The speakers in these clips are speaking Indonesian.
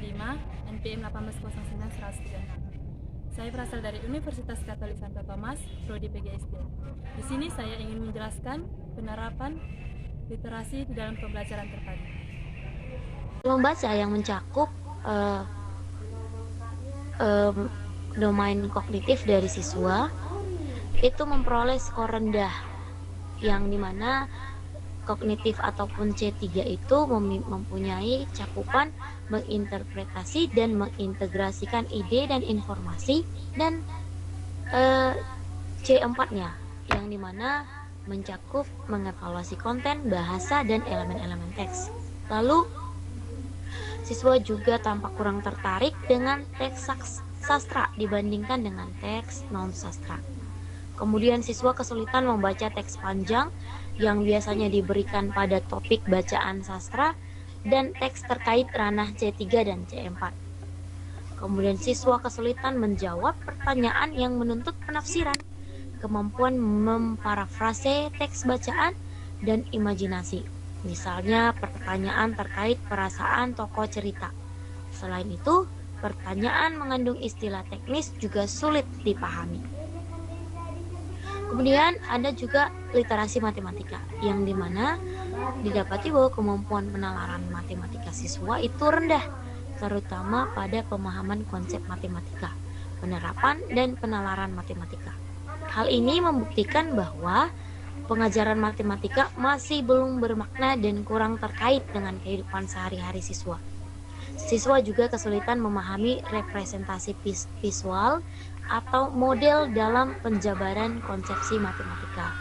5, NPM 1809-136. Saya berasal dari Universitas Katolik Santo Thomas, Prodi PGSD. Di sini saya ingin menjelaskan penerapan literasi di dalam pembelajaran terpadu. Membaca yang mencakup eh, em, domain kognitif dari siswa itu memperoleh skor rendah, yang dimana kognitif ataupun C3 itu mempunyai cakupan menginterpretasi dan mengintegrasikan ide dan informasi, dan C4-nya yang dimana mencakup mengevaluasi konten, bahasa, dan elemen-elemen teks. Lalu siswa juga tampak kurang tertarik dengan teks sastra dibandingkan dengan teks non-sastra. Kemudian siswa kesulitan membaca teks panjang yang biasanya diberikan pada topik bacaan sastra dan teks terkait ranah C3 dan C4. Kemudian siswa kesulitan menjawab pertanyaan yang menuntut penafsiran, kemampuan memparafrase teks bacaan, dan imajinasi. Misalnya pertanyaan terkait perasaan tokoh cerita. Selain itu, pertanyaan mengandung istilah teknis juga sulit dipahami. Kemudian ada juga literasi matematika, yang dimana didapati bahwa kemampuan penalaran matematika siswa itu rendah, terutama pada pemahaman konsep matematika, penerapan, dan penalaran matematika. Hal ini membuktikan bahwa pengajaran matematika masih belum bermakna dan kurang terkait dengan kehidupan sehari-hari siswa. Siswa juga kesulitan memahami representasi visual atau model dalam penjabaran konsepsi matematika.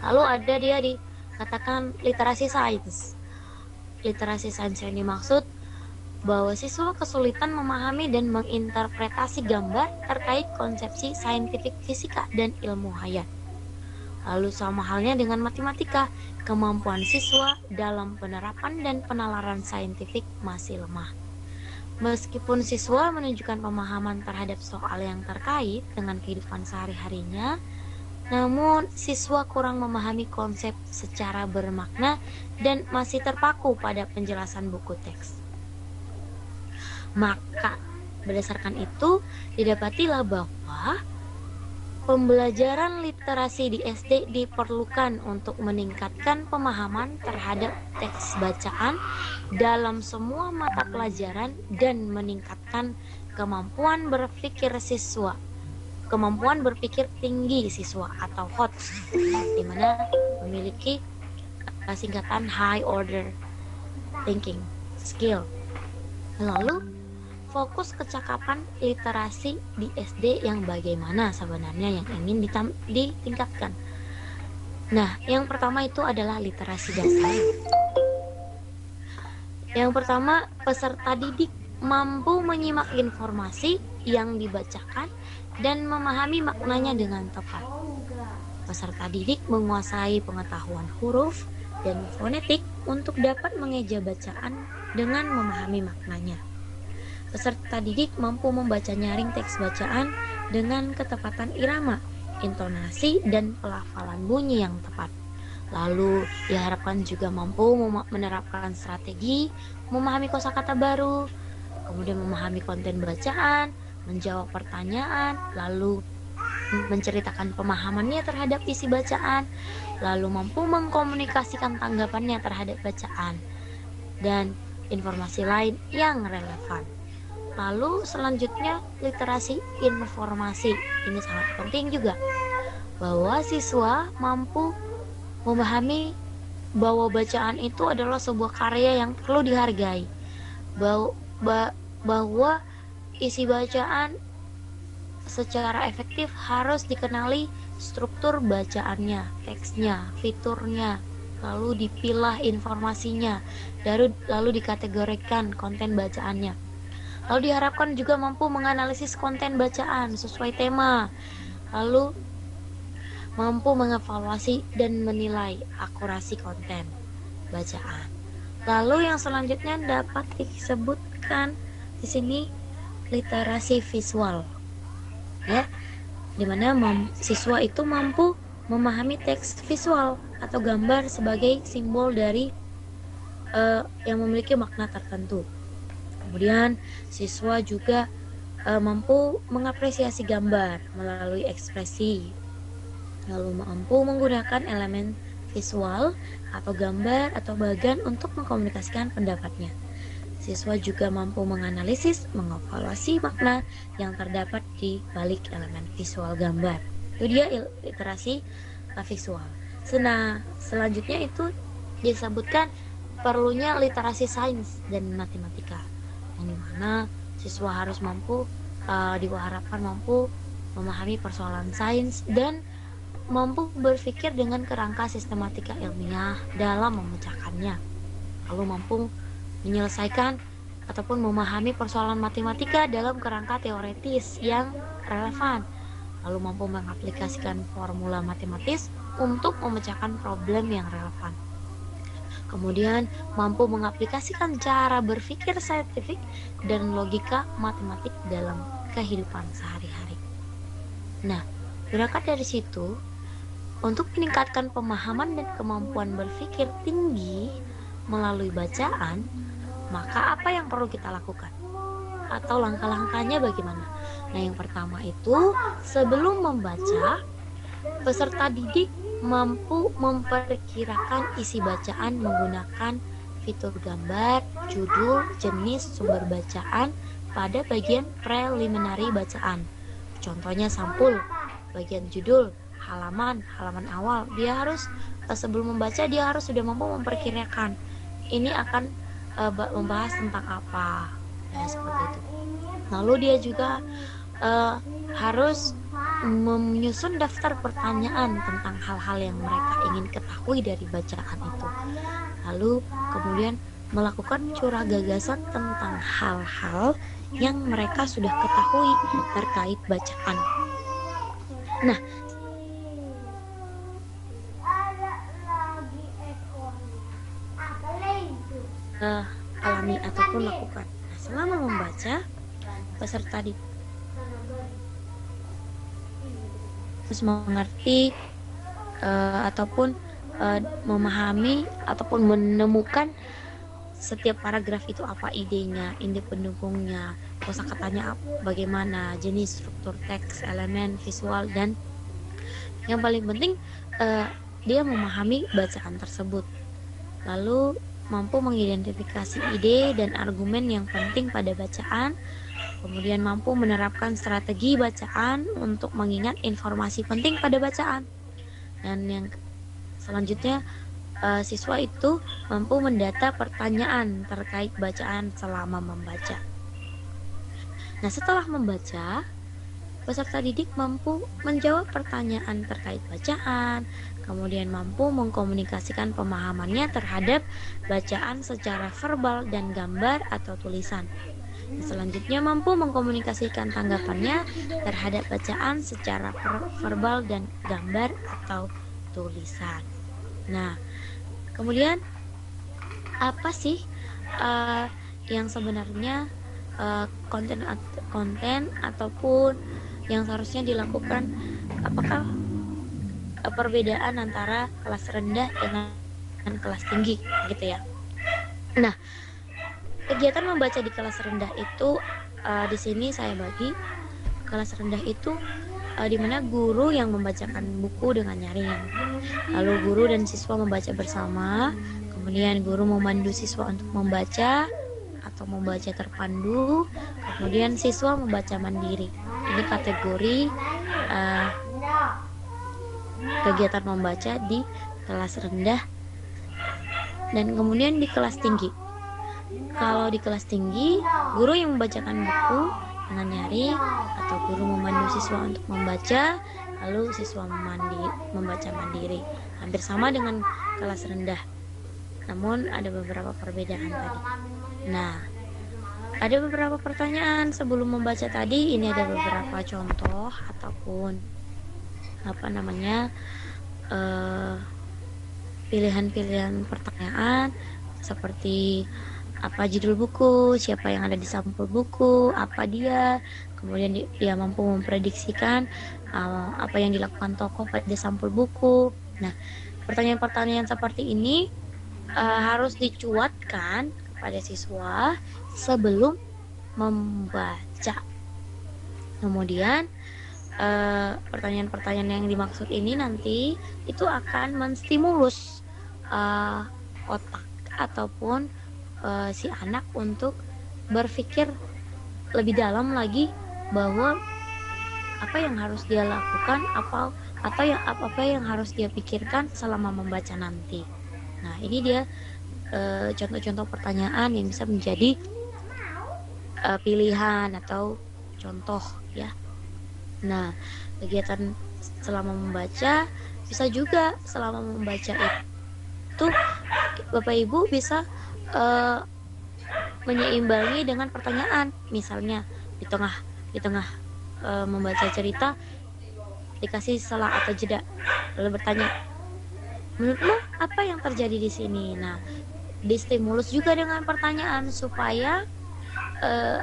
Lalu ada dia dikatakan literasi sains. Literasi sains yang dimaksud bahwa siswa kesulitan memahami dan menginterpretasi gambar terkait konsepsi saintifik fisika dan ilmu hayat. Lalu sama halnya dengan matematika, kemampuan siswa dalam penerapan dan penalaran saintifik masih lemah. Meskipun siswa menunjukkan pemahaman terhadap soal yang terkait dengan kehidupan sehari-harinya, namun siswa kurang memahami konsep secara bermakna dan masih terpaku pada penjelasan buku teks. Maka berdasarkan itu didapatilah bahwa pembelajaran literasi di SD diperlukan untuk meningkatkan pemahaman terhadap teks bacaan dalam semua mata pelajaran dan meningkatkan kemampuan berpikir siswa. Kemampuan berpikir tinggi siswa atau HOT, di mana memiliki singkatan High Order Thinking Skill. Lalu fokus kecakapan literasi di SD yang bagaimana sebenarnya yang ingin ditingkatkan. Nah, yang pertama itu adalah literasi dasar. Yang pertama, peserta didik mampu menyimak informasi yang dibacakan dan memahami maknanya dengan tepat. Peserta didik menguasai pengetahuan huruf dan fonetik untuk dapat mengeja bacaan dengan memahami maknanya. Peserta didik mampu membaca nyaring teks bacaan dengan ketepatan irama, intonasi, dan pelafalan bunyi yang tepat. Lalu diharapkan juga mampu menerapkan strategi, memahami kosakata baru, kemudian memahami konten bacaan, menjawab pertanyaan, lalu menceritakan pemahamannya terhadap isi bacaan, lalu mampu mengkomunikasikan tanggapannya terhadap bacaan, dan informasi lain yang relevan. Lalu selanjutnya literasi informasi. Ini sangat penting juga, bahwa siswa mampu memahami bahwa bacaan itu adalah sebuah karya yang perlu dihargai, bahwa isi bacaan secara efektif harus dikenali struktur bacaannya, teksnya, fiturnya, lalu dipilah informasinya, lalu dikategorikan konten bacaannya. Lalu diharapkan juga mampu menganalisis konten bacaan sesuai tema, lalu mampu mengevaluasi dan menilai akurasi konten bacaan. Lalu yang selanjutnya dapat disebutkan di sini literasi visual, ya, dimana siswa itu mampu memahami teks visual atau gambar sebagai simbol dari yang memiliki makna tertentu. Kemudian siswa juga mampu mengapresiasi gambar melalui ekspresi, lalu mampu menggunakan elemen visual atau gambar atau bagan untuk mengkomunikasikan pendapatnya. Siswa juga mampu menganalisis, mengevaluasi makna yang terdapat di balik elemen visual gambar. Itu dia literasi visual. Nah, selanjutnya itu disebutkan perlunya literasi sains dan matematika, yang dimana siswa harus mampu diharapkan mampu memahami persoalan sains dan mampu berpikir dengan kerangka sistematika ilmiah dalam memecahkannya, lalu mampu menyelesaikan ataupun memahami persoalan matematika dalam kerangka teoretis yang relevan, lalu mampu mengaplikasikan formula matematis untuk memecahkan problem yang relevan. Kemudian mampu mengaplikasikan cara berpikir saintifik dan logika matematik dalam kehidupan sehari-hari. Nah, berangkat dari situ, untuk meningkatkan pemahaman dan kemampuan berpikir tinggi melalui bacaan, maka apa yang perlu kita lakukan? Atau langkah-langkahnya bagaimana? Nah, yang pertama itu, sebelum membaca, peserta didik mampu memperkirakan isi bacaan menggunakan fitur gambar, judul, jenis sumber bacaan pada bagian preliminary bacaan. Contohnya sampul, bagian judul, halaman awal. Dia harus sebelum membaca dia harus sudah mampu memperkirakan ini akan membahas tentang apa. Ya, seperti itu. Lalu dia juga harus menyusun daftar pertanyaan tentang hal-hal yang mereka ingin ketahui dari bacaan itu. Lalu kemudian melakukan curah gagasan tentang hal-hal yang mereka sudah ketahui terkait bacaan. Nah, alami ataupun lakukan. Nah, selama membaca, peserta harus mengerti ataupun memahami ataupun menemukan setiap paragraf itu apa idenya, ide pendukungnya, kosakatanya bagaimana, jenis struktur teks, elemen visual, dan yang paling penting dia memahami bacaan tersebut. Lalu mampu mengidentifikasi ide dan argumen yang penting pada bacaan. Kemudian mampu menerapkan strategi bacaan untuk mengingat informasi penting pada bacaan. Dan yang selanjutnya, siswa itu mampu mendata pertanyaan terkait bacaan selama membaca. Nah, setelah membaca, peserta didik mampu menjawab pertanyaan terkait bacaan, kemudian mampu mengkomunikasikan pemahamannya terhadap bacaan secara verbal dan gambar atau tulisan. Selanjutnya mampu mengkomunikasikan tanggapannya terhadap bacaan secara verbal dan gambar atau tulisan. Nah, kemudian apa sih yang sebenarnya konten ataupun yang seharusnya dilakukan? Apakah perbedaan antara kelas rendah dengan kelas tinggi gitu ya? Nah, kegiatan membaca di kelas rendah itu di sini saya bagi kelas rendah itu di mana guru yang membacakan buku dengan nyaring, lalu guru dan siswa membaca bersama, kemudian guru memandu siswa untuk membaca atau membaca terpandu, kemudian siswa membaca mandiri. Ini kategori kegiatan membaca di kelas rendah. Dan kemudian di kelas tinggi, kalau di kelas tinggi, guru yang membacakan buku dengan nyaring atau guru memandu siswa untuk membaca, lalu siswa membaca mandiri. Hampir sama dengan kelas rendah, namun ada beberapa perbedaan tadi. Nah, ada beberapa pertanyaan sebelum membaca tadi. Ini ada beberapa contoh ataupun pilihan-pilihan pertanyaan seperti apa judul buku, siapa yang ada di sampul buku, apa dia, kemudian dia mampu memprediksikan apa yang dilakukan tokoh pada sampul buku. Nah, pertanyaan-pertanyaan seperti ini harus dicuatkan kepada siswa sebelum membaca. Kemudian pertanyaan-pertanyaan yang dimaksud ini nanti itu akan menstimulus otak ataupun si anak untuk berpikir lebih dalam lagi bahwa apa yang harus dia lakukan apa yang harus dia pikirkan selama membaca nanti. Nah, ini dia contoh-contoh pertanyaan yang bisa menjadi pilihan atau contoh ya. Nah, kegiatan selama membaca bisa juga selama membaca itu Bapak Ibu bisa menyeimbangi dengan pertanyaan. Misalnya di tengah membaca cerita dikasih sela atau jeda, lalu bertanya, menurutmu apa yang terjadi di sini? Nah, distimulus juga dengan pertanyaan supaya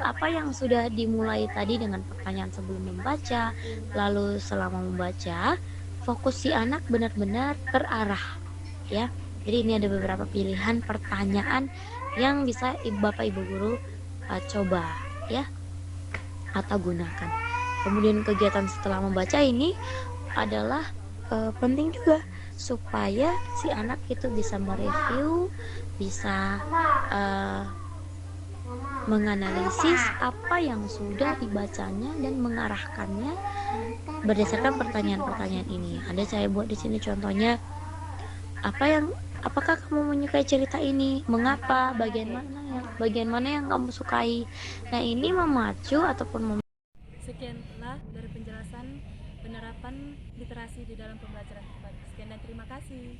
apa yang sudah dimulai tadi dengan pertanyaan sebelum membaca, lalu selama membaca, fokus si anak benar-benar terarah ya. Jadi ini ada beberapa pilihan pertanyaan yang bisa Bapak Ibu guru coba ya atau gunakan. Kemudian kegiatan setelah membaca ini adalah penting juga supaya si anak itu bisa mereview, bisa menganalisis apa yang sudah dibacanya dan mengarahkannya berdasarkan pertanyaan-pertanyaan ini. Ada saya buat di sini contohnya, apakah kamu menyukai cerita ini? Mengapa? Bagian mana yang kamu sukai? Nah, ini memacu ataupun Sekian telah dari penjelasan penerapan literasi di dalam pembelajaran privat. Sekian dan terima kasih.